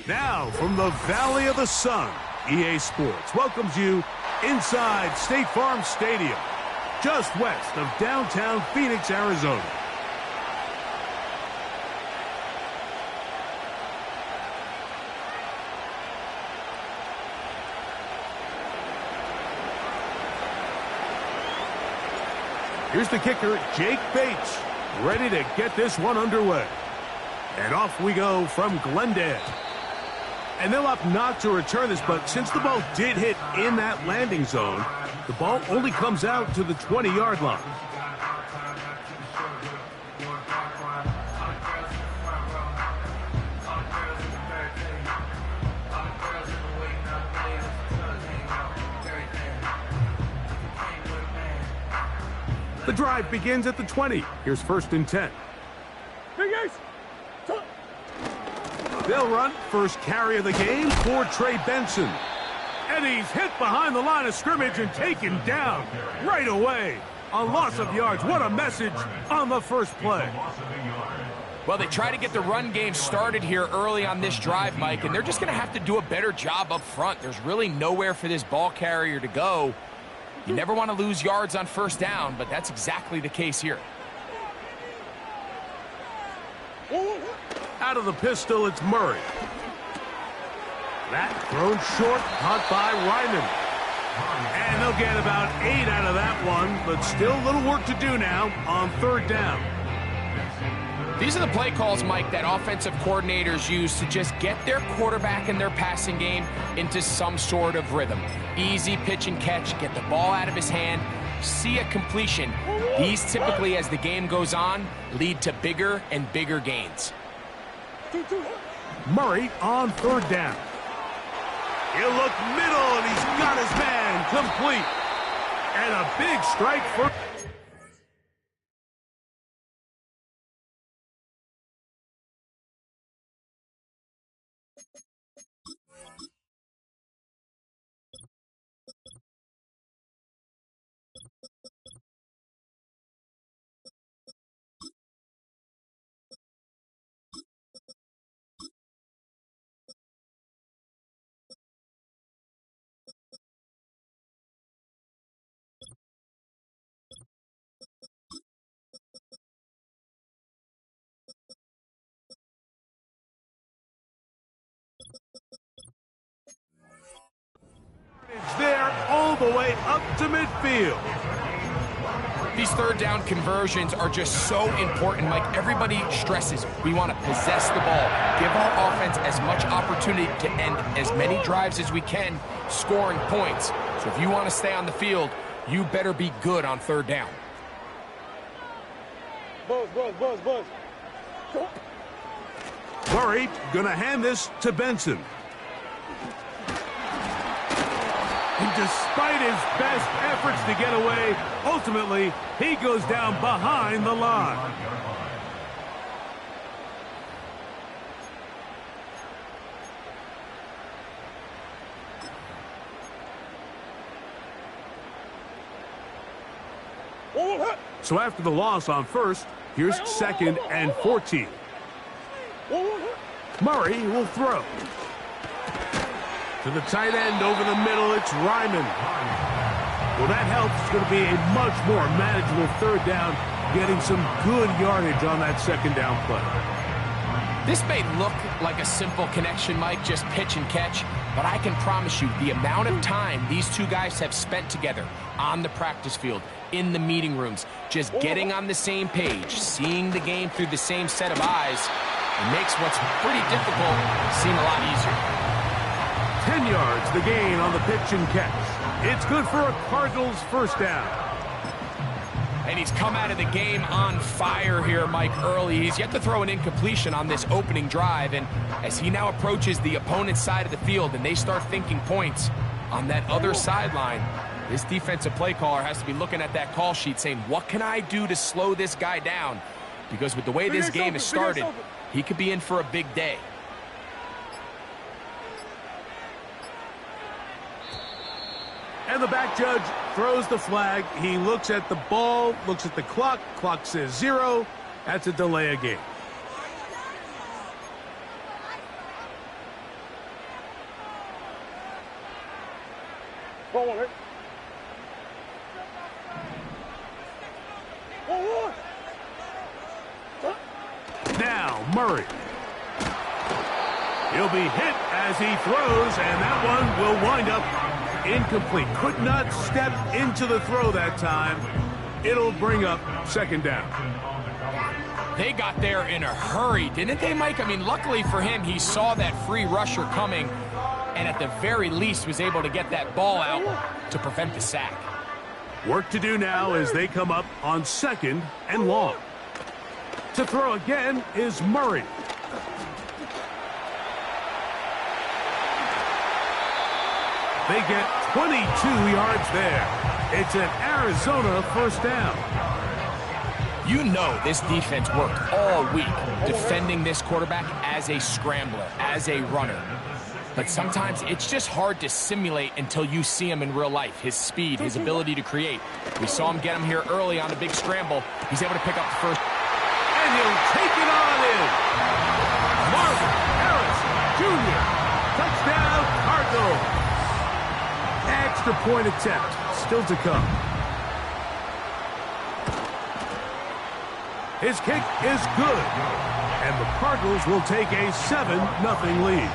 Now, from the Valley of the Sun, EA Sports welcomes you inside State Farm Stadium, just west of downtown Phoenix, Arizona. Here's the kicker, Jake Bates, ready to get this one underway. And off we go from Glendale. And they'll opt not to return this, but since the ball did hit in that landing zone, the ball only comes out to the 20-yard line. The drive begins at the 20. Here's 1st and 10. Hey, guys. They'll run first carry of the game for Trey Benson. And he's hit behind the line of scrimmage and taken down right away. A loss of yards. What a message on the first play. Well, they try to get the run game started here early on this drive, Mike, and they're just going to have to do a better job up front. There's really nowhere for this ball carrier to go. You never want to lose yards on 1st down, but that's exactly the case here. Out of the pistol, it's Murray. That thrown short, caught by Ryman. And they'll get about 8 out of that one, but still a little work to do now on 3rd down. These are the play calls, Mike, that offensive coordinators use to just get their quarterback and their passing game into some sort of rhythm. Easy pitch and catch, get the ball out of his hand, see a completion. These typically, as the game goes on, lead to bigger and bigger gains. Murray on 3rd down. He'll look middle, and he's got his man complete. And a big strike for... there all the way up to midfield. These 3rd down conversions are just so important, Mike. Everybody stresses we want to possess the ball, give our offense as much opportunity to end as many drives as we can, scoring points. So if you want to stay on the field, you better be good on 3rd down. Buzz. Murray gonna hand this to Benson. And despite his best efforts to get away, ultimately, he goes down behind the line. So after the loss on 1st, here's 2nd and 14. Murray will throw. To the tight end over the middle, it's Ryman. Well, that helps. It's going to be a much more manageable 3rd down, getting some good yardage on that 2nd down play. This may look like a simple connection, Mike, just pitch and catch, but I can promise you the amount of time these two guys have spent together on the practice field, in the meeting rooms, just getting on the same page, seeing the game through the same set of eyes, it makes what's pretty difficult seem a lot easier. 10 yards the gain on the pitch and catch. It's good for a Cardinals 1st down. And he's come out of the game on fire here, Mike, early. He's yet to throw an incompletion on this opening drive, and as he now approaches the opponent's side of the field and they start thinking points on that other sideline, this defensive play caller has to be looking at that call sheet saying, what can I do to slow this guy down? Because with the way this game has started, he could be in for a big day. And the back judge throws the flag. He looks at the ball, looks at the clock. Clock says 0. That's a delay of game. Now, Murray. He'll be hit as he throws, and that one will wind up incomplete. Could not step into the throw that time. It'll bring up second down. They got there in a hurry, didn't they, Mike? I mean, luckily for him, he saw that free rusher coming, and at the very least was able to get that ball out to prevent the sack. Work to do now as they come up on second and long. To throw again is Murray. They get 22 yards there. It's an Arizona first down. You know this defense worked all week defending this quarterback as a scrambler, as a runner. But sometimes it's just hard to simulate until you see him in real life. His speed, his ability to create. We saw him get him here early on a big scramble. He's able to pick up the first. And he'll take it on in. Marvin Harrison Jr. Touchdown, Cardinals. Extra point attempt still to come. His kick is good. And the Cardinals will take a 7-0 lead.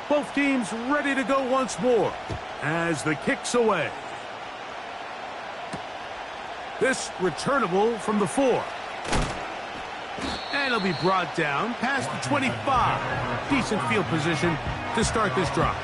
Both teams ready to go once more as the kick's away. This returnable from the 4. And he'll be brought down past the 25. Decent field position to start this drive.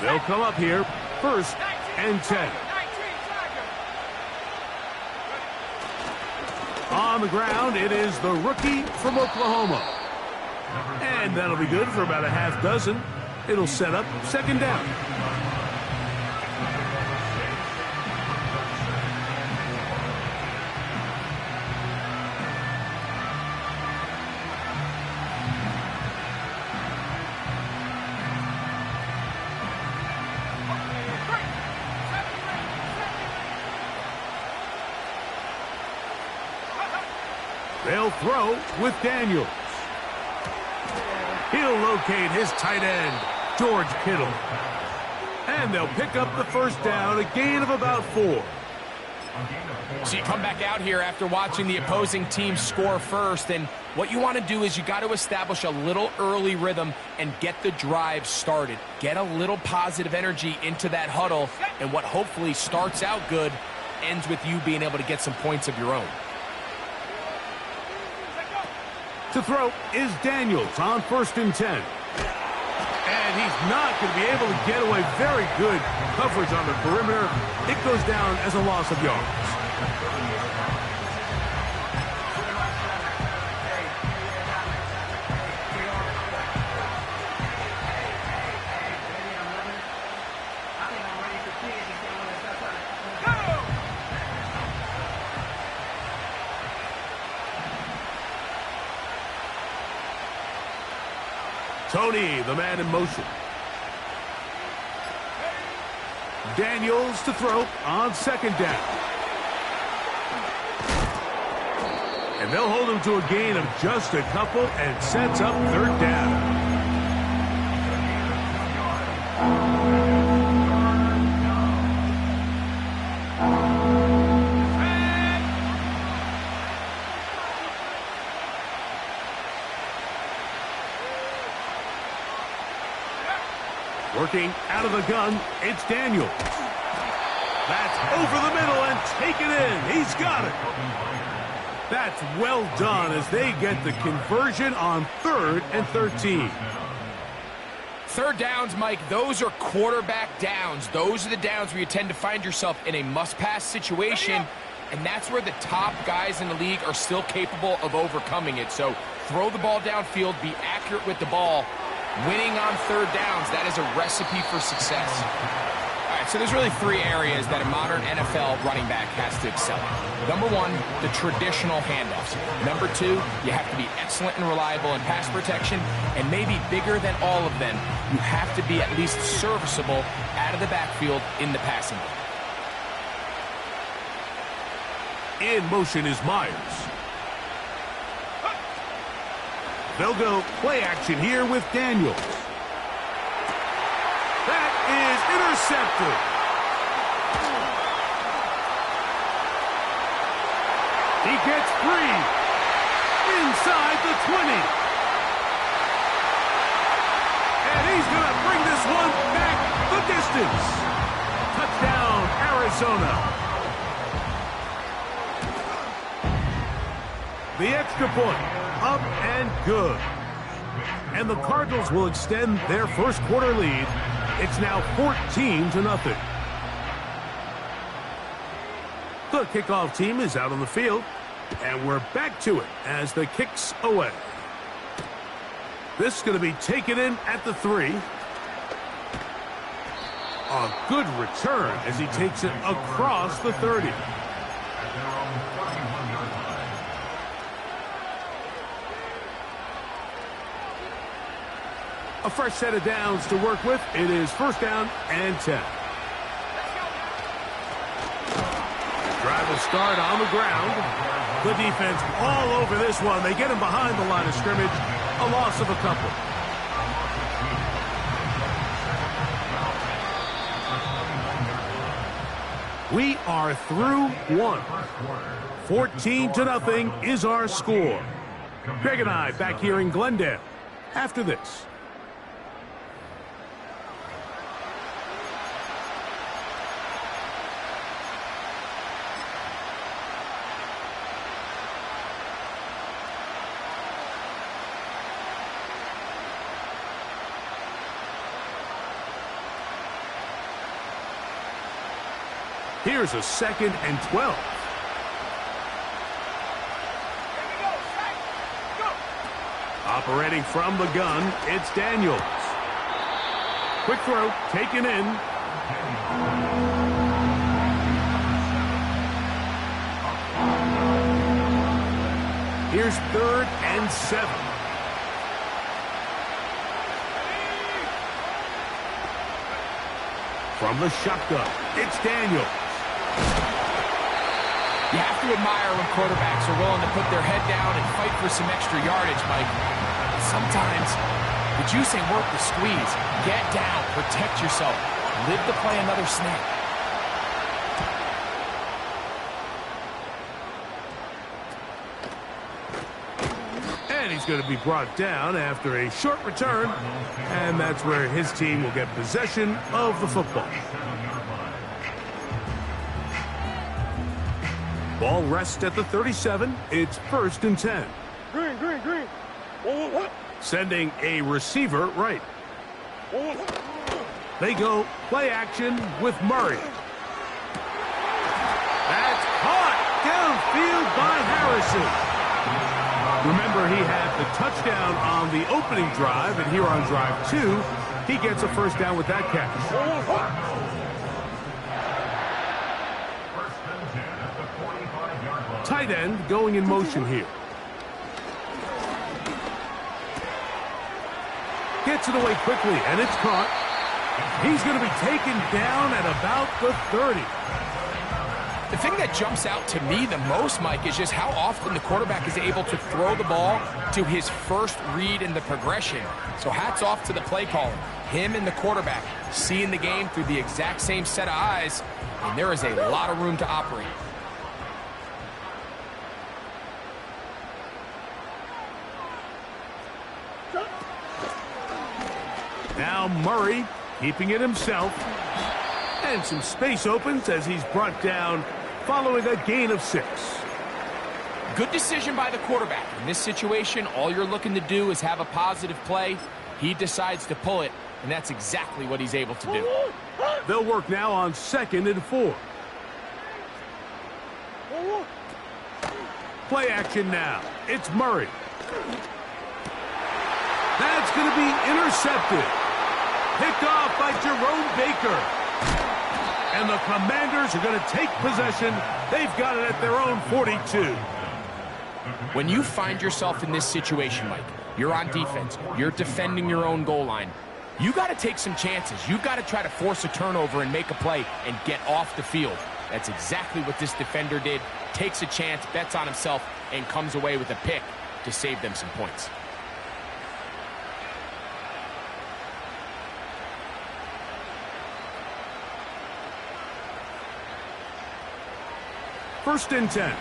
They'll come up here, first and 10. On the ground, it is the rookie from Oklahoma. And that'll be good for about a half dozen. It'll set up second down. They'll throw with Daniels. He'll locate his tight end, George Kittle. And they'll pick up the first down, a gain of about 4. So you come back out here after watching the opposing team score first, and what you want to do is you got to establish a little early rhythm and get the drive started. Get a little positive energy into that huddle, and what hopefully starts out good ends with you being able to get some points of your own. To throw is Daniels on first and 10. And he's not going to be able to get away. Very good coverage on the perimeter. It goes down as a loss of yards. Tony, the man in motion. Daniels to throw on second down. And they'll hold him to a gain of just a couple and sets up third down. Working out of the gun, it's Daniels. That's over the middle and taken in. He's got it. That's well done as they get the conversion on 3rd and 13. Third downs, Mike, those are quarterback downs. Those are the downs where you tend to find yourself in a must-pass situation, and that's where the top guys in the league are still capable of overcoming it. So throw the ball downfield, be accurate with the ball. Winning on third downs, that is a recipe for success. All right, so there's really three areas that a modern NFL running back has to excel in. Number one, the traditional handoffs. Number two, you have to be excellent and reliable in pass protection, and maybe bigger than all of them, you have to be at least serviceable out of the backfield in the passing game. In motion is Myers. They'll go play action here with Daniels. That is intercepted. He gets free inside the 20. And he's going to bring this one back the distance. Touchdown, Arizona. The extra point, up and good. And the Cardinals will extend their first quarter lead. It's now 14-0. The kickoff team is out on the field, and we're back to it as the kick's away. This is going to be taken in at the 3. A good return as he takes it across the 30. A fresh set of downs to work with. It is first down and 10. Drive will start on the ground. The defense all over this one. They get him behind the line of scrimmage. A loss of a couple. We are through one. 14-0 is our score. Greg and I back here in Glendale after this. Here's a 2nd and 12. Operating from the gun, it's Daniels. Quick throw, taken in. Here's 3rd and 7. From the shotgun, it's Daniels. You have to admire when quarterbacks are willing to put their head down and fight for some extra yardage, Mike. But sometimes the juice ain't worth the squeeze. Get down, protect yourself, live to play another snap. And he's going to be brought down after a short return, and that's where his team will get possession of the football. Ball rests at the 37. It's 1st and 10. Green. What? Sending a receiver right. They go play action with Murray. That's caught downfield by Harrison. Remember, he had the touchdown on the opening drive, and here on drive 2, he gets a first down with that catch. Tight end going in motion here. Gets it away quickly, and it's caught. He's going to be taken down at about the 30. The thing that jumps out to me the most, Mike, is just how often the quarterback is able to throw the ball to his first read in the progression. So hats off to the play caller. Him and the quarterback seeing the game through the exact same set of eyes, and there is a lot of room to operate. Now Murray keeping it himself. And some space opens as he's brought down following a gain of 6. Good decision by the quarterback. In this situation, all you're looking to do is have a positive play. He decides to pull it and that's exactly what he's able to do. They'll work now on 2nd and 4. Play action now. It's Murray. That's going to be intercepted. Picked off by Jerome Baker. And the Commanders are going to take possession. They've got it at their own 42. When you find yourself in this situation, Mike, you're on defense, you're defending your own goal line, you got to take some chances. You've got to try to force a turnover and make a play and get off the field. That's exactly what this defender did. Takes a chance, bets on himself, and comes away with a pick to save them some points. First and 10.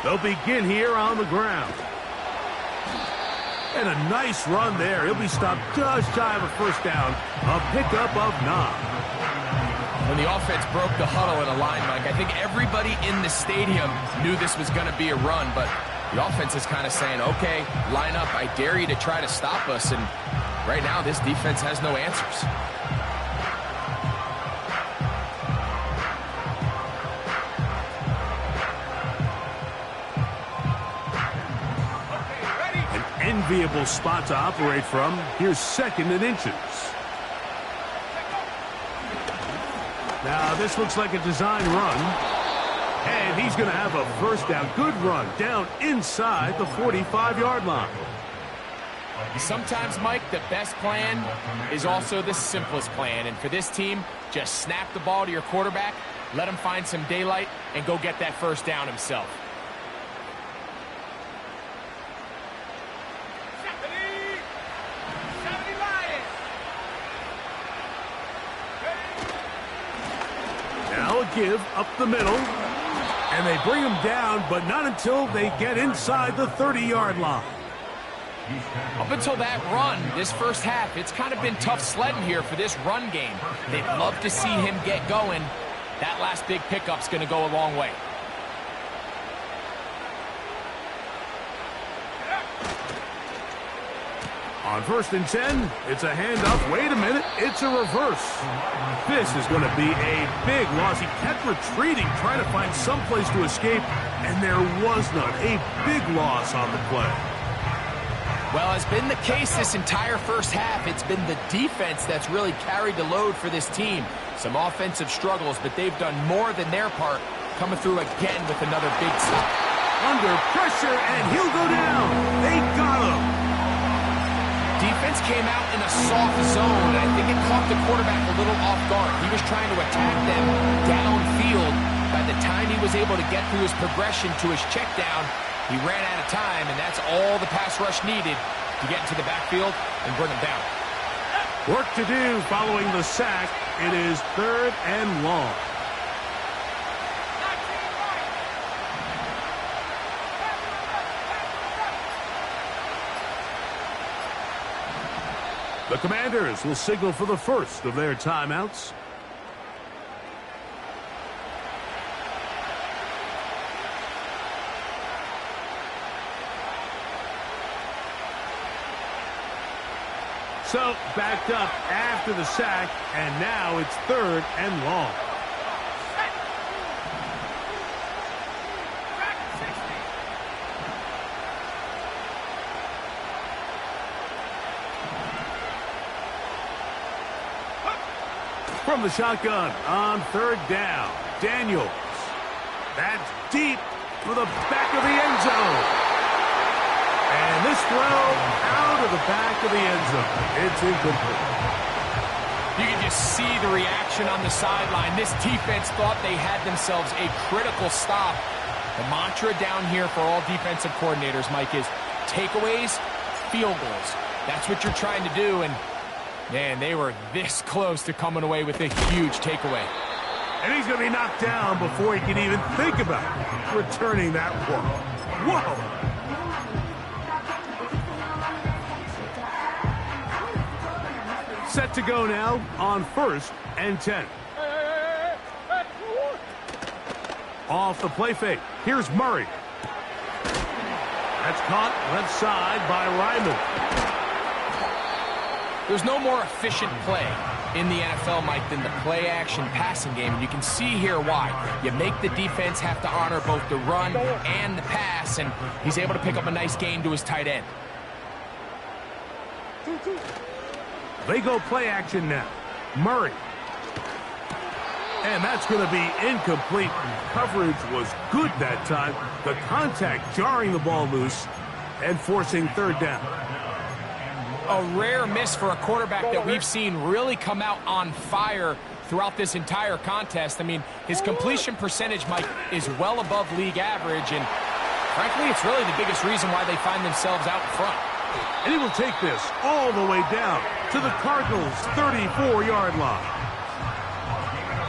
They'll begin here on the ground. And a nice run there. He'll be stopped just shy of a first down. A pickup of 9. When the offense broke the huddle in a line, Mike, I think everybody in the stadium knew this was going to be a run, but the offense is kind of saying, okay, line up. I dare you to try to stop us. And right now, this defense has no answers. Enviable spot to operate from. Here's 2nd and inches. Now this looks like a design run. And he's going to have a first down. Good run down inside the 45-yard line. Sometimes, Mike, the best plan is also the simplest plan. And for this team, just snap the ball to your quarterback, let him find some daylight, and go get that first down himself. Give up the middle, and they bring him down, but not until they get inside the 30-yard line. Up until that run, this first half, it's kind of been tough sledding here for this run game. They'd love to see him get going. That last big pickup's going to go a long way. On 1st and 10, it's a handoff. Wait a minute, it's a reverse. This is going to be a big loss. He kept retreating, trying to find some place to escape, and there was none. A big loss on the play. Well, as been the case this entire first half, it's been the defense that's really carried the load for this team. Some offensive struggles, but they've done more than their part, coming through again with another big stop. Under pressure, and he'll go down. They got him. Defense came out in a soft zone, and I think it caught the quarterback a little off guard. He was trying to attack them downfield. By the time he was able to get through his progression to his check down, he ran out of time, and that's all the pass rush needed to get into the backfield and bring him down. Work to do following the sack. It is 3rd and long. The Commanders will signal for the first of their timeouts. So, backed up after the sack, and now it's 3rd and long. From the shotgun on 3rd down, Daniels. That's deep for the back of the end zone. And this throw out of the back of the end zone. It's incomplete. You can just see the reaction on the sideline. This defense thought they had themselves a critical stop. The mantra down here for all defensive coordinators, Mike, is takeaways, field goals. That's what you're trying to do, and man, they were this close to coming away with a huge takeaway. And he's going to be knocked down before he can even think about returning that one. Whoa! Set to go now on 1st and 10. Off the play fake. Here's Murray. That's caught left side by Ryman. There's no more efficient play in the NFL, Mike, than the play-action passing game. And you can see here why. You make the defense have to honor both the run and the pass, and he's able to pick up a nice gain to his tight end. They go play action now. Murray. And that's going to be incomplete. Coverage was good that time. The contact jarring the ball loose and forcing third down. A rare miss for a quarterback that we've seen really come out on fire throughout this entire contest. I mean, his completion percentage, Mike, is well above league average, and frankly, it's really the biggest reason why they find themselves out in front. And he will take this all the way down to the Cardinals' 34-yard line.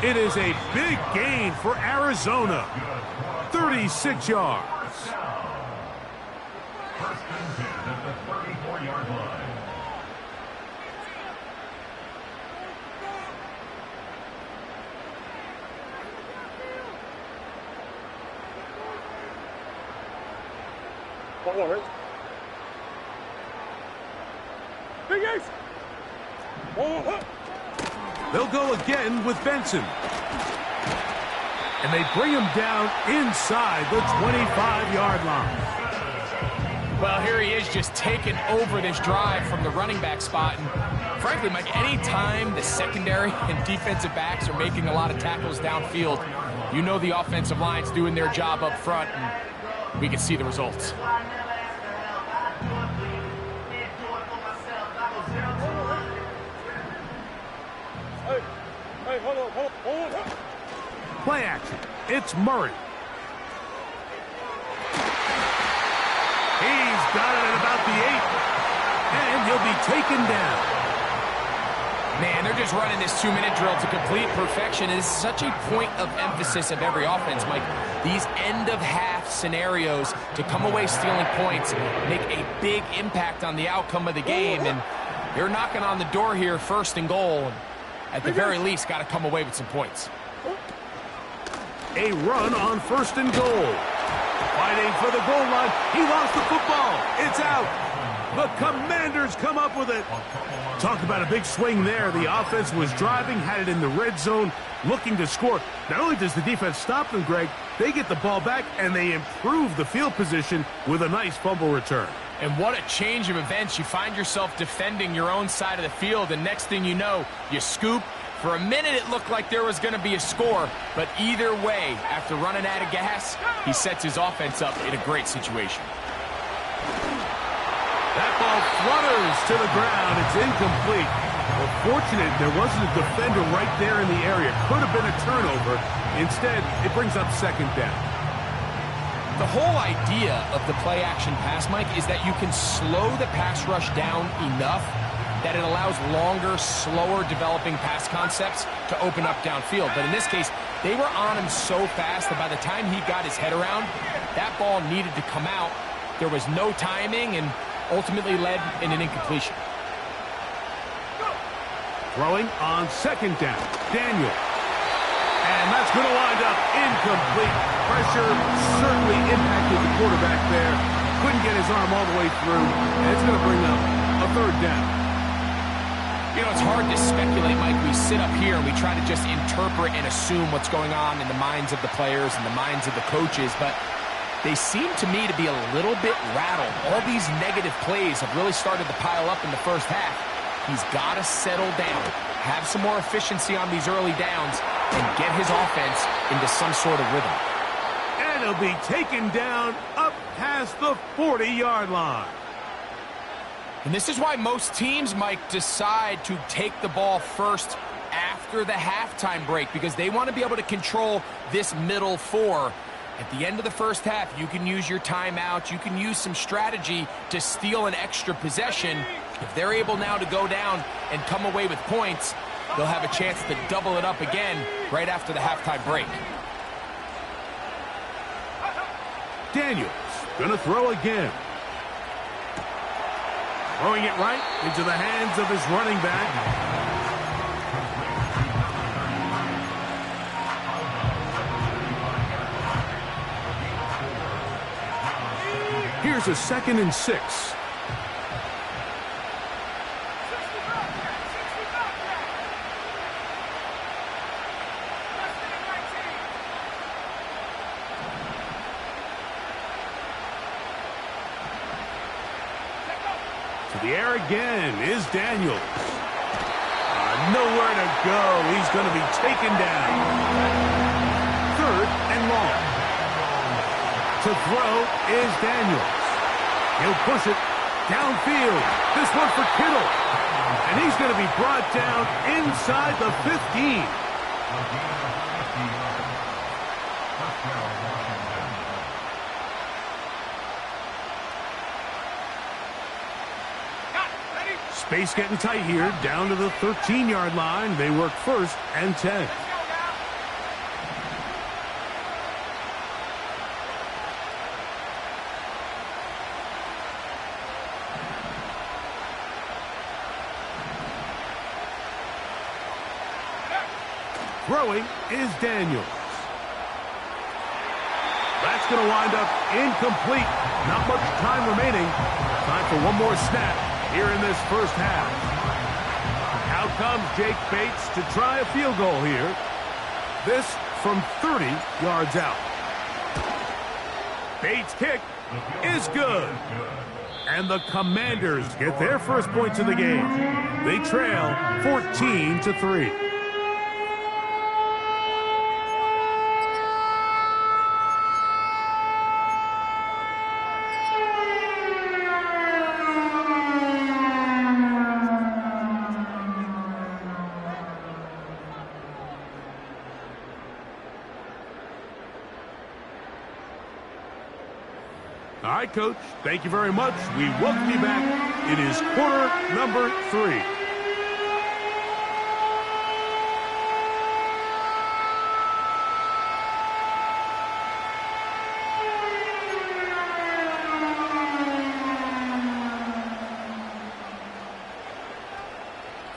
It is a big gain for Arizona. 36 yards. First and 10 at the 34-yard line. One, right? Big Ace! They'll go again with Benson. And they bring him down inside the 25-yard line. Well, here he is just taking over this drive from the running back spot. And frankly, Mike, any time the secondary and defensive backs are making a lot of tackles downfield, you know the offensive line's doing their job up front, and we can see the results. Hey, hold on. Play action. It's Murray. He's got it at about the 8. And he'll be taken down. Man, they're just running this 2-minute drill to complete perfection. It is such a point of emphasis of every offense, Mike. These end-of-half scenarios to come away stealing points make a big impact on the outcome of the game. And they're knocking on the door here, first and goal. At the very least, got to come away with some points. A run on first and goal. Fighting for the goal line. He lost the football. It's out. The Commanders come up with it. Talk about a big swing there. The offense was driving, had it in the red zone, looking to score. Not only does the defense stop them, Greg, they get the ball back, and they improve the field position with a nice fumble return. And what a change of events. You find yourself defending your own side of the field, and next thing you know, you scoop. For a minute, it looked like there was going to be a score, but either way, after running out of gas, he sets his offense up in a great situation. That ball flutters to the ground. It's incomplete. Well, fortunate there wasn't a defender right there in the area. Could have been a turnover. Instead, it brings up second down. The whole idea of the play-action pass, Mike, is that you can slow the pass rush down enough that it allows longer, slower developing pass concepts to open up downfield. But in this case, they were on him so fast that by the time he got his head around, that ball needed to come out. There was no timing and ultimately led in an incompletion. Throwing on second down, Daniel. And that's going to wind up incomplete. Pressure certainly impacted the quarterback there. Couldn't get his arm all the way through, and it's going to bring up a third down. You know, it's hard to speculate, Mike. We sit up here and we try to just interpret and assume what's going on in the minds of the players and the minds of the coaches, but they seem to me to be a little bit rattled. All these negative plays have really started to pile up in the first half. He's got to settle down, have some more efficiency on these early downs, and get his offense into some sort of rhythm. And he'll be taken down up past the 40-yard line. And this is why most teams, Mike, decide to take the ball first after the halftime break, because they want to be able to control this middle four. At the end of the first half, you can use your timeout. You can use some strategy to steal an extra possession. If they're able now to go down and come away with points, they'll have a chance to double it up again right after the halftime break. Daniels going to throw again. Throwing it right into the hands of his running back. Here's a 2nd and 6. To the air again is Daniels. Nowhere to go. He's going to be taken down. 3rd and long. To throw is Daniels. He'll push it downfield. This one for Kittle. And he's going to be brought down inside the 15. Space getting tight here, down to the 13-yard line. They work 1st and 10. Throwing is Daniels. That's going to wind up incomplete. Not much time remaining. Time for one more snap here in this first half. Out comes Jake Bates to try a field goal here. This from 30 yards out. Bates' kick is good. And the Commanders get their first points of the game. They trail 14-3. All right, Coach, thank you very much. We welcome you back. It is quarter number 3.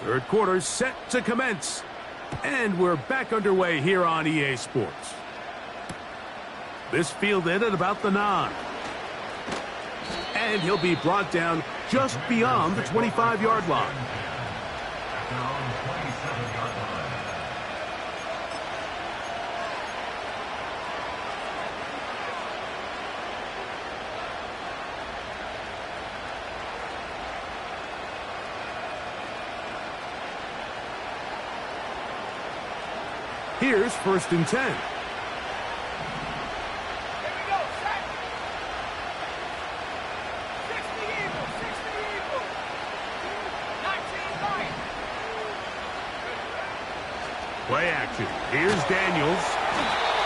Third quarter set to commence. And we're back underway here on EA Sports. This fielded at about the 9. And he'll be brought down just beyond the 25-yard line. Here's 1st and 10. Play action. Here's Daniels.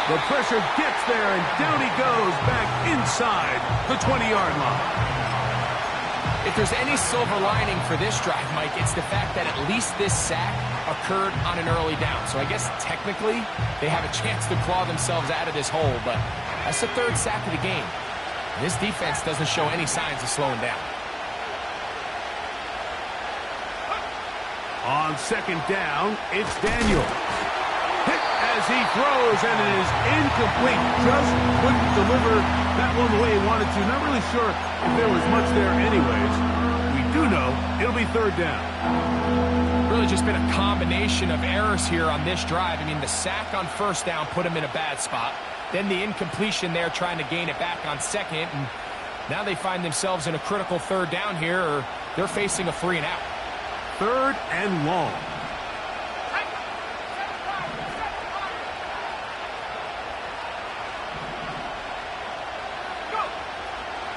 The pressure gets there, and down he goes back inside the 20-yard line. If there's any silver lining for this drive, Mike, it's the fact that at least this sack occurred on an early down. So I guess technically they have a chance to claw themselves out of this hole, but that's the 3rd sack of the game. This defense doesn't show any signs of slowing down. On 2nd down, it's Daniels. Hit as he throws, and it is incomplete. Just couldn't deliver that one the way he wanted to. Not really sure if there was much there anyways. We do know it'll be 3rd down. Really just been a combination of errors here on this drive. I mean, the sack on 1st down put him in a bad spot. Then the incompletion there trying to gain it back on 2nd. And now they find themselves in a critical 3rd down here, or they're facing a 3 and out. 3rd and long.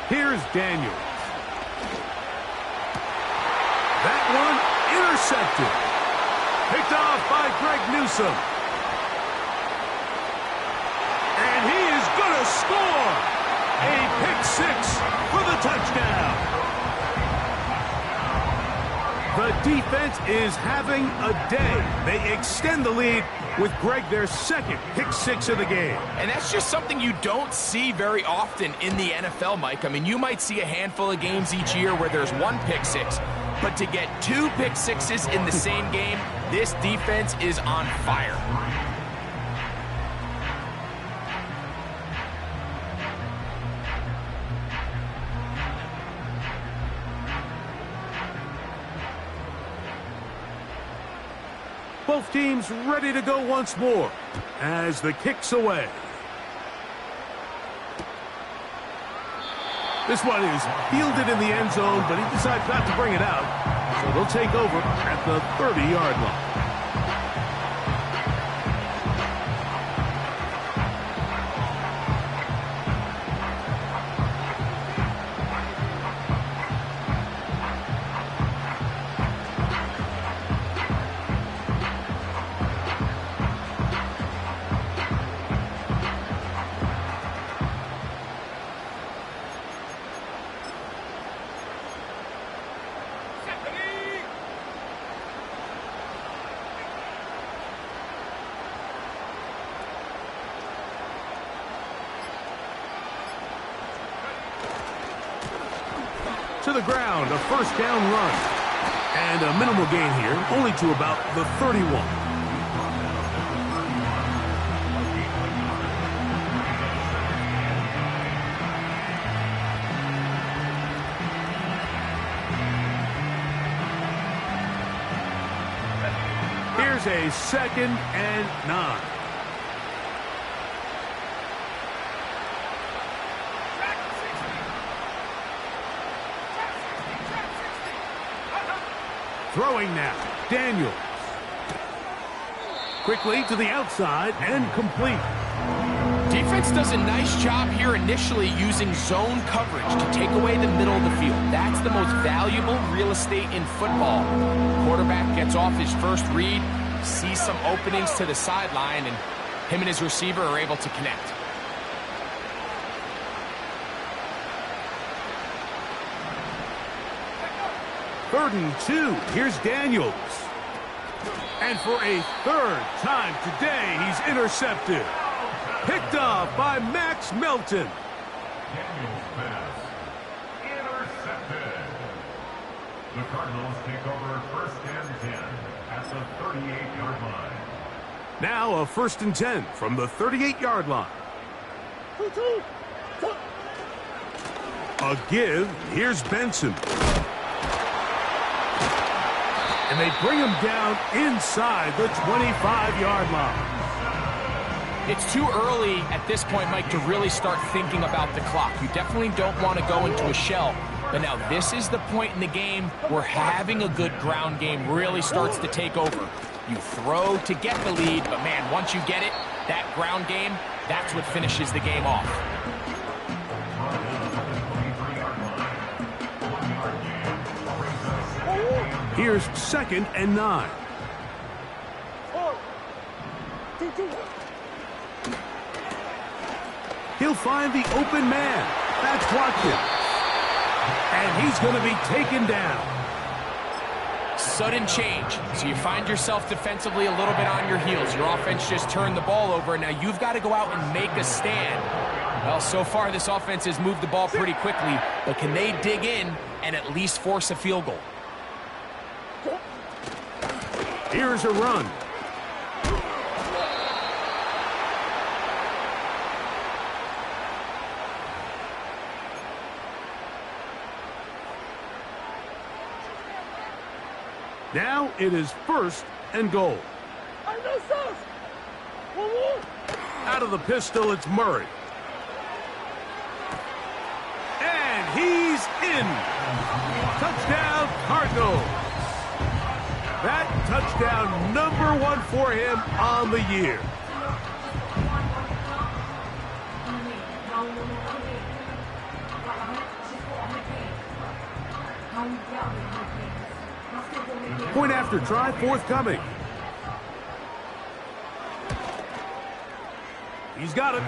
Here's Daniels. That one intercepted. Picked off by Greg Newsome. And he is going to score. A pick-6 for the touchdown. The defense is having a day. They extend the lead with Greg, their 2nd pick-6 of the game. And that's just something you don't see very often in the NFL, Mike. I mean, you might see a handful of games each year where there's 1 pick-6. But to get 2 pick-6s in the same game, this defense is on fire. Both teams ready to go once more as the kick's away. This one is fielded in the end zone, but he decides not to bring it out. So they'll take over at the 30-yard line. To the ground, a first down run. And a minimal gain here, only to about the 31. Here's a 2nd and 9. Throwing now, Daniels. Quickly to the outside and complete. Defense does a nice job here initially using zone coverage to take away the middle of the field. That's the most valuable real estate in football. Quarterback gets off his first read, sees some openings to the sideline, and him and his receiver are able to connect. Third and 2. Here's Daniels. And for a third time today, he's intercepted. Picked off by Max Melton. Daniels pass. Intercepted. The Cardinals take over 1st and 10 at the 38-yard line. Now a 1st and 10 from the 38-yard line. A give. Here's Benson. And they bring him down inside the 25-yard line. It's too early at this point, Mike, to really start thinking about the clock. You definitely don't want to go into a shell. But now this is the point in the game where having a good ground game really starts to take over. You throw to get the lead, but man, once you get it, that ground game, that's what finishes the game off. Here's 2nd and 9. He'll find the open man. That's Watkins. And he's going to be taken down. Sudden change. So you find yourself defensively a little bit on your heels. Your offense just turned the ball over, and now you've got to go out and make a stand. Well, so far this offense has moved the ball pretty quickly, but can they dig in and at least force a field goal? Here's a run. Now it is 1st and goal. Out of the pistol, it's Murray. And he's in. Touchdown, Cardinals. That touchdown number 1 for him on the year. Point after try forthcoming. He's got it.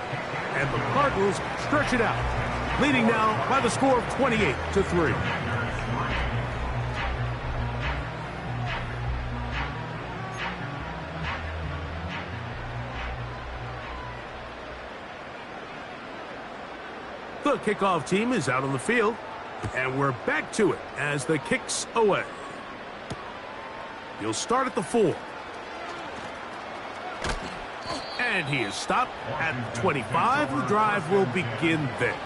And the Cardinals stretch it out, leading now by the score of 28-3. The kickoff team is out on the field, and we're back to it as the kick's away. He'll start at the 4. And he is stopped at the 25. The drive will begin there.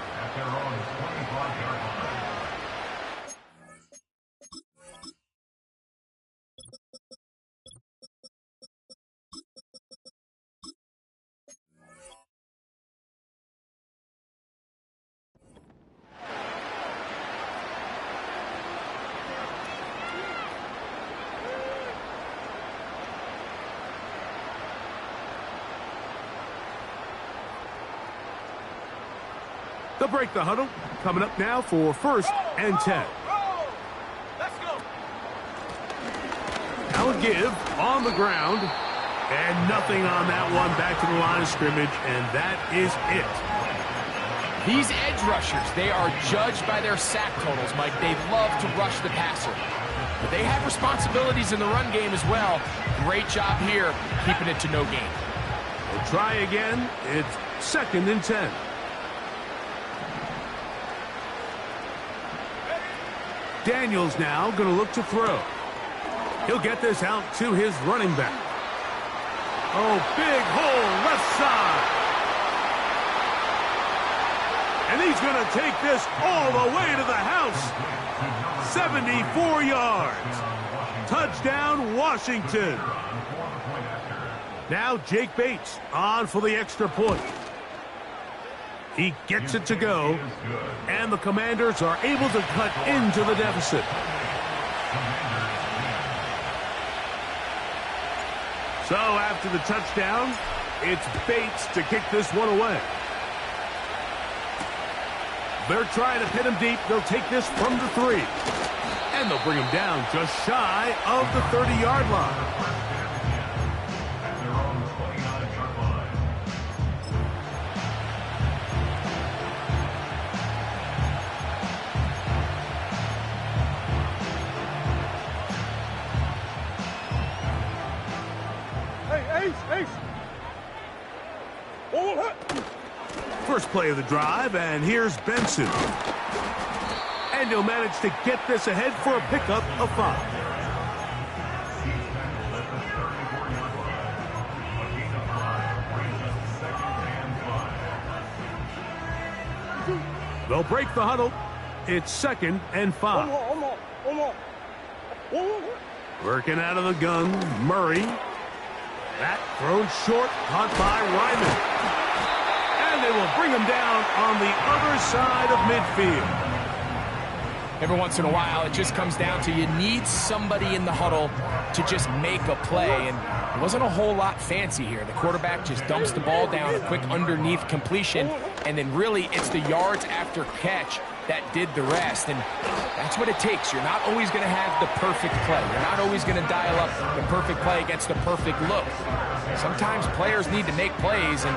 They'll break the huddle. Coming up now for 1st and 10. Let's go. Now a give on the ground. And nothing on that one. Back to the line of scrimmage, and that is it. These edge rushers, they are judged by their sack totals, Mike. They love to rush the passer. But they have responsibilities in the run game as well. Great job here, keeping it to no gain. We'll try again. It's 2nd and 10. Daniels now going to look to throw. He'll get this out to his running back. Oh, big hole left side. And he's going to take this all the way to the house. 74 yards. Touchdown, Washington. Now Jake Bates on for the extra point. He gets it to go, and the Commanders are able to cut into the deficit. So after the touchdown, it's Bates to kick this one away. They're trying to pin him deep. They'll take this from the 3. And they'll bring him down just shy of the 30-yard line. Ace. First play of the drive, and here's Benson. And he'll manage to get this ahead for a pickup of 5. They'll break the huddle. It's 2nd and 5. One more. Working out of the gun, Murray. That thrown short, caught by Ryman. And they will bring him down on the other side of midfield. Every once in a while, it just comes down to you need somebody in the huddle to just make a play, and it wasn't a whole lot fancy here. The quarterback just dumps the ball down, a quick underneath completion, and then really it's the yards after catch that did the rest, and that's what it takes. You're not always going to have the perfect play. You're not always going to dial up the perfect play against the perfect look. Sometimes players need to make plays, and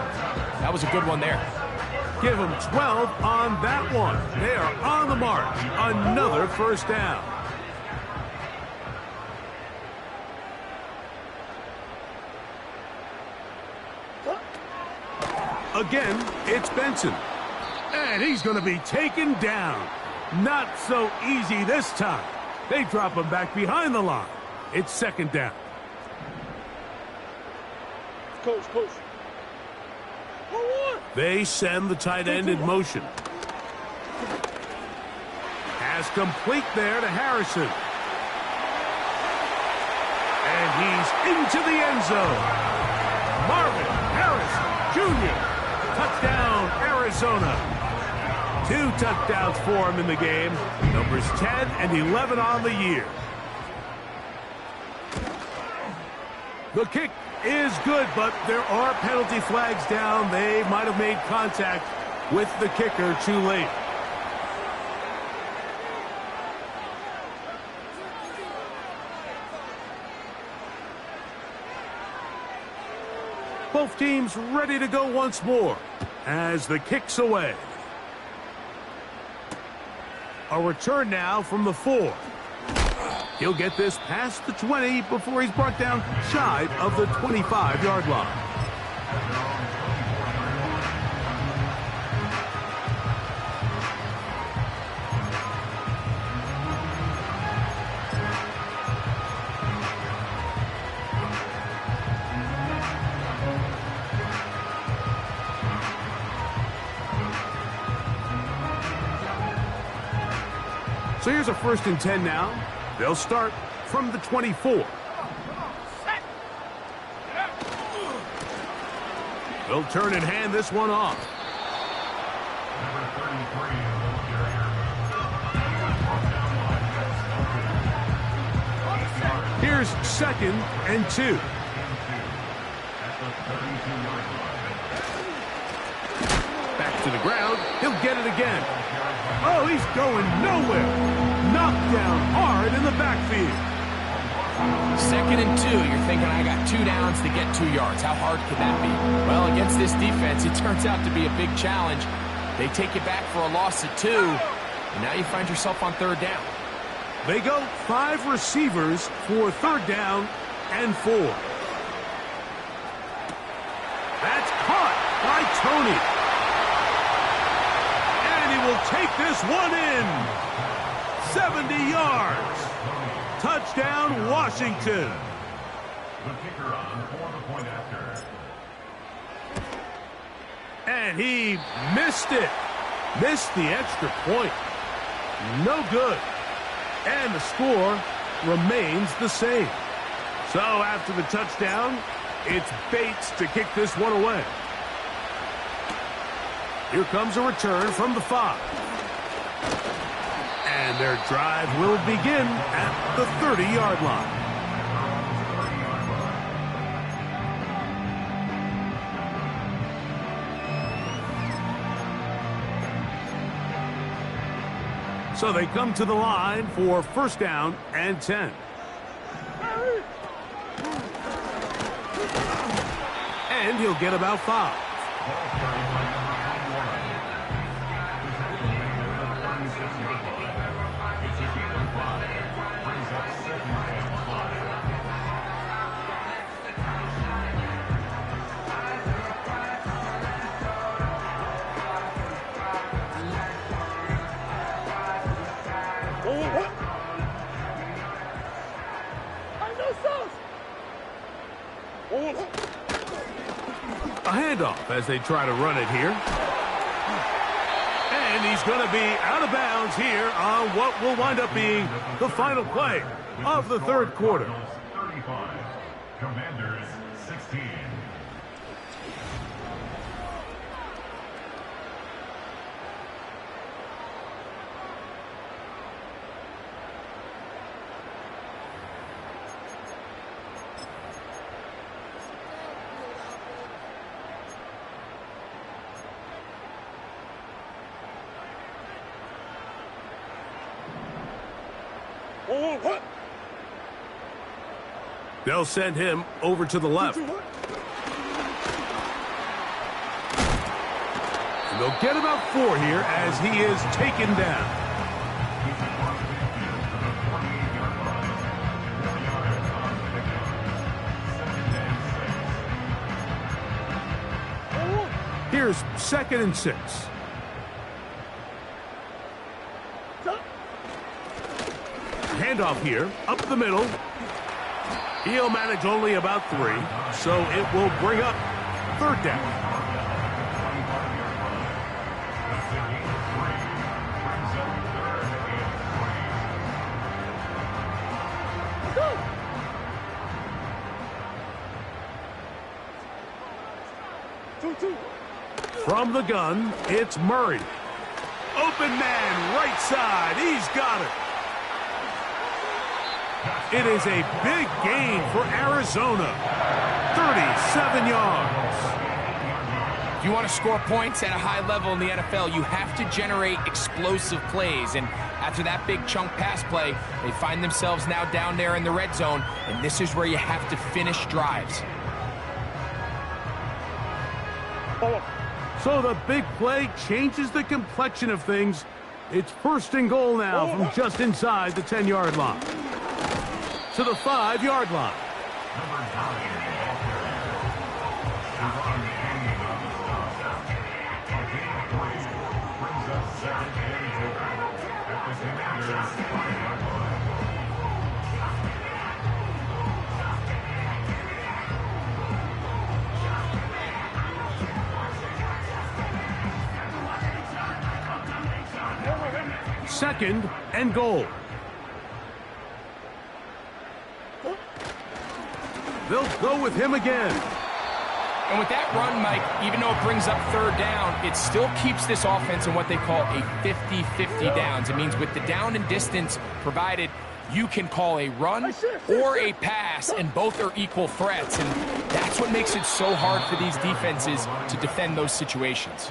that was a good one there. Give them 12 on that one. They are on the mark. Another first down. Again, it's Benson. And he's going to be taken down. Not so easy this time. They drop him back behind the line. It's 2nd down. Coach. They send the tight end in motion. Pass complete there to Harrison. And he's into the end zone. Marvin Harrison Jr. Touchdown, Arizona. 2 touchdowns for him in the game. Numbers 10 and 11 on the year. The kick is good, but there are penalty flags down. They might have made contact with the kicker too late. Both teams ready to go once more as the kick's away. A return now from the 4. He'll get this past the 20 before he's brought down shy of the 25-yard line. So here's a 1st and 10 now. They'll start from the 24. They'll turn and hand this one off. Here's 2nd and 2. Back to the ground. He'll get it again. Oh, he's going nowhere. Knocked down hard in the backfield. 2nd and 2. You're thinking, I got 2 downs to get 2 yards. How hard could that be? Well, against this defense, it turns out to be a big challenge. They take it back for a loss of 2, and now you find yourself on 3rd down. They go 5 receivers for 3rd down and 4. That's caught by Tony. And he will take this one in. 70 yards. Touchdown, Washington. The kicker on for the point after. And he missed it. Missed the extra point. No good. And the score remains the same. So after the touchdown, it's Bates to kick this one away. Here comes a return from the 5. And their drive will begin at the 30-yard line. So they come to the line for 1st down and 10. And he'll get about 5. A handoff as they try to run it here. And he's going to be out of bounds here on what will wind up being the final play of the 3rd quarter. 35, Commanders 16. They'll send him over to the left. And they'll get about 4 here as he is taken down. Here's 2nd and 6. Handoff here, up the middle. He'll manage only about 3, so it will bring up 3rd down. From the gun, it's Murray. Open man, right side. He's got it. It is a big gain for Arizona. 37 yards. If you want to score points at a high level in the NFL, you have to generate explosive plays. And after that big chunk pass play, they find themselves now down there in the red zone. And this is where you have to finish drives. So the big play changes the complexion of things. It's 1st and goal now from just inside the 10-yard line. To the 5-yard line. Second and goal. They'll go with him again. And with that run, Mike, even though it brings up 3rd down, it still keeps this offense in what they call a 50-50 downs. It means with the down and distance provided, you can call a run or a pass, and both are equal threats, and that's what makes it so hard for these defenses to defend those situations.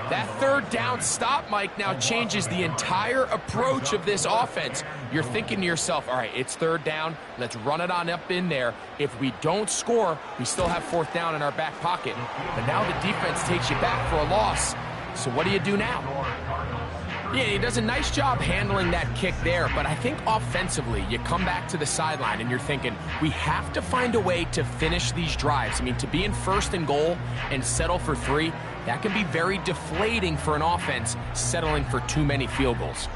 That third down stop, Mike, now changes the entire approach of this offense. You're thinking to yourself, all right, it's third down, let's run it on up in there. If we don't score, we still have fourth down in our back pocket. But now the defense takes you back for a loss. So what do you do now? Yeah, he does a nice job handling that kick there, but I think offensively, you come back to the sideline and you're thinking, we have to find a way to finish these drives. I mean, to be in first and goal and settle for 3, that can be very deflating for an offense settling for too many field goals.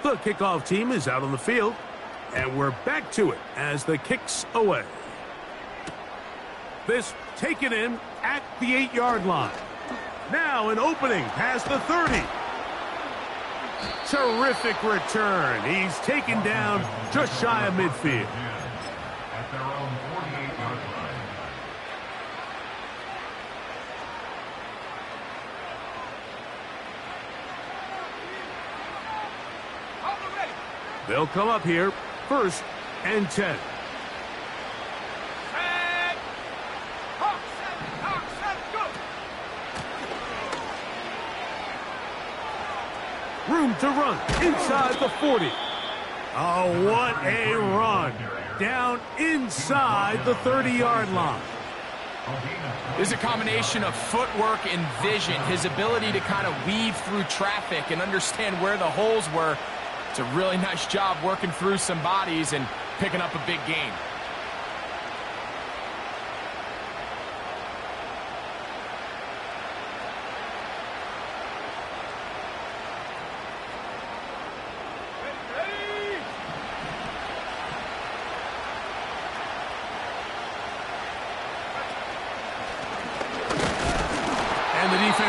The kickoff team is out on the field, and we're back to it as the kick's away. This taken in at the 8-yard line. Now an opening past the 30. Terrific return. He's taken down just shy of midfield. At their own 48-yard line. They'll come up here, 1st and 10. Room to run inside the 40. Oh, what a run. Down inside the 30-yard line. There's a combination of footwork and vision, his ability to kind of weave through traffic and understand where the holes were. It's a really nice job working through some bodies and picking up a big gain.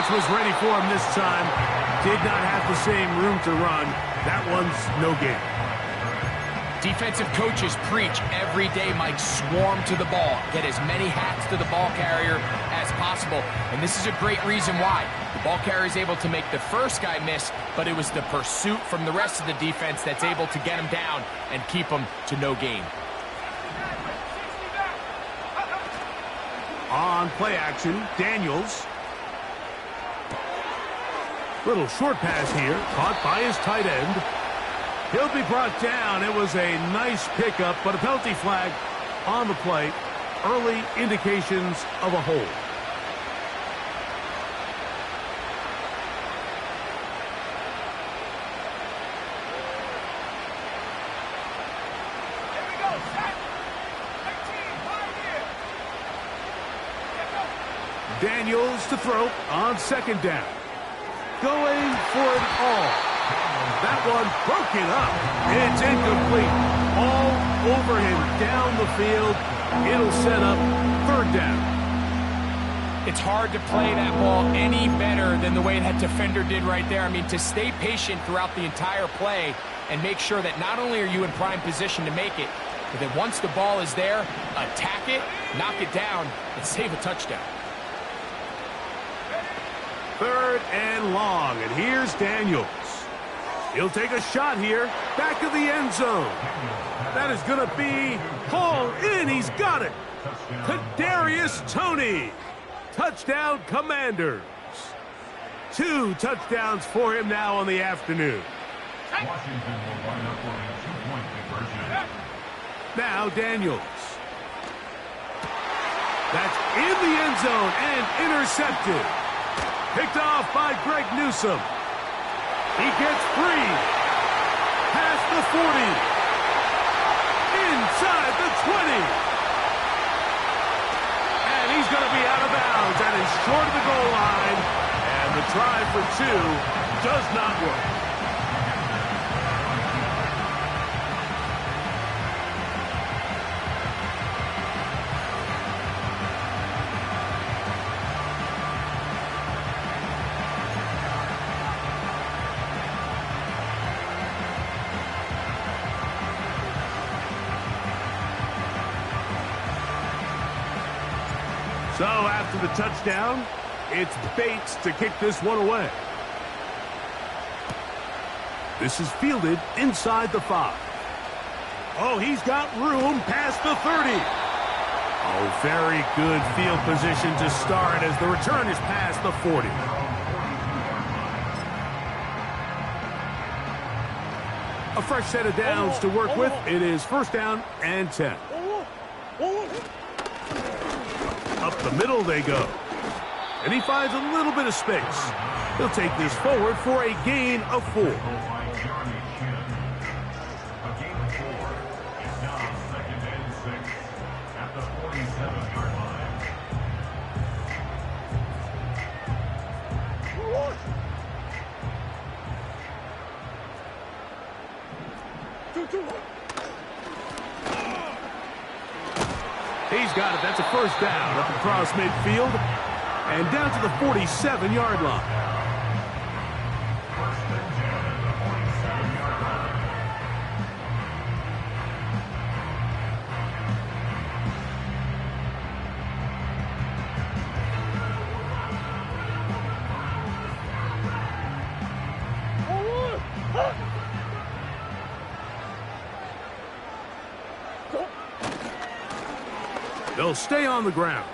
Was ready for him this time. Did not have the same room to run. That one's no gain. Defensive coaches preach every day, Mike, swarm to the ball. Get as many hats to the ball carrier as possible. And this is a great reason why. The ball carrier is able to make the first guy miss, but it was the pursuit from the rest of the defense that's able to get him down and keep him to no gain. On play action, Daniels. Little short pass here, caught by his tight end. He'll be brought down. It was a nice pickup, but a penalty flag on the play. Early indications of a hold. Here we go, set. 13, 5 here. Daniels to throw on 2nd down. Going for it all. That one broken up. It's incomplete. All over him down the field. It'll set up 3rd down. It's hard to play that ball any better than the way that defender did right there. I mean, to stay patient throughout the entire play and make sure that not only are you in prime position to make it, but that once the ball is there, attack it, knock it down, and save a touchdown. 3rd and long, and here's Daniels. He'll take a shot here, back of the end zone. That is going to be hauled in. He's got it. Kadarius Toney. Touchdown, Commanders. 2 touchdowns for him now on the afternoon. Washington will line up for a 2-point conversion. Now Daniels. That's in the end zone and intercepted. Picked off by Greg Newsome. He gets free. Past the 40. Inside the 20. And he's going to be out of bounds and is short of the goal line. And the try for 2 does not work. So after the touchdown, it's Bates to kick this one away. This is fielded inside the 5. Oh, he's got room past the 30. Oh, very good field position to start as the return is past the 40. A fresh set of downs to work with. It is first down and 10. Up the middle they go. And he finds a little bit of space. He'll take this forward for a gain of 4. He's got it. That's a first down up across midfield and down to the 47-yard line. They'll stay on the ground.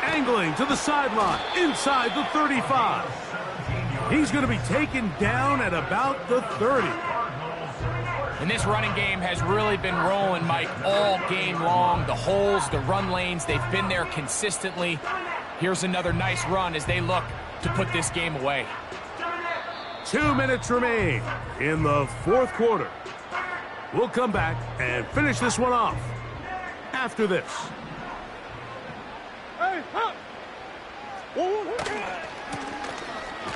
Angling to the sideline, inside the 35. He's going to be taken down at about the 30. And this running game has really been rolling, Mike, all game long. The holes, the run lanes, they've been there consistently. Here's another nice run as they look to put this game away. 2 minutes remain in the fourth quarter. We'll come back and finish this one off after this.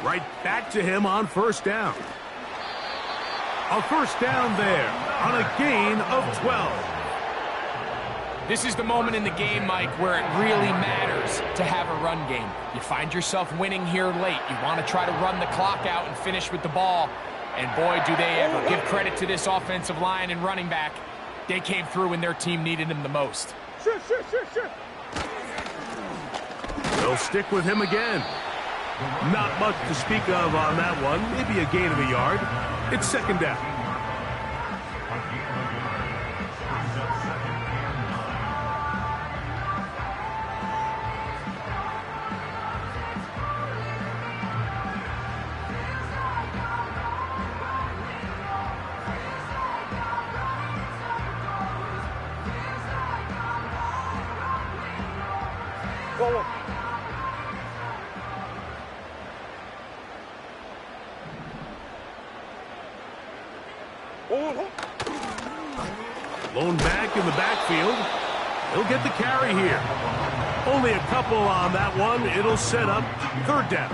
Right back to him on first down. A first down there on a gain of 12. This is the moment in the game, Mike, where it really matters to have a run game. You find yourself winning here late. You want to try to run the clock out and finish with the ball. And boy, do they ever. Give credit to this offensive line and running back. They came through when their team needed them the most. Sure. They'll stick with him again. Not much to speak of on that one. Maybe a gain of a yard. It's second down. Lone back in the backfield. He'll get the carry here. Only a couple on that one. It'll set up third down.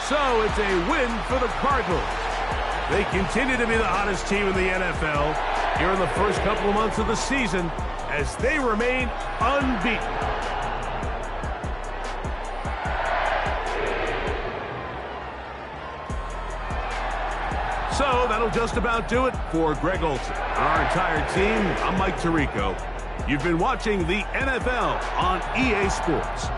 So it's a win for the Cardinals. They continue to be the hottest team in the NFL here in the first couple of months of the season as they remain unbeaten. So that'll just about do it for Greg Olsen and our entire team. I'm Mike Tirico. You've been watching the NFL on EA Sports.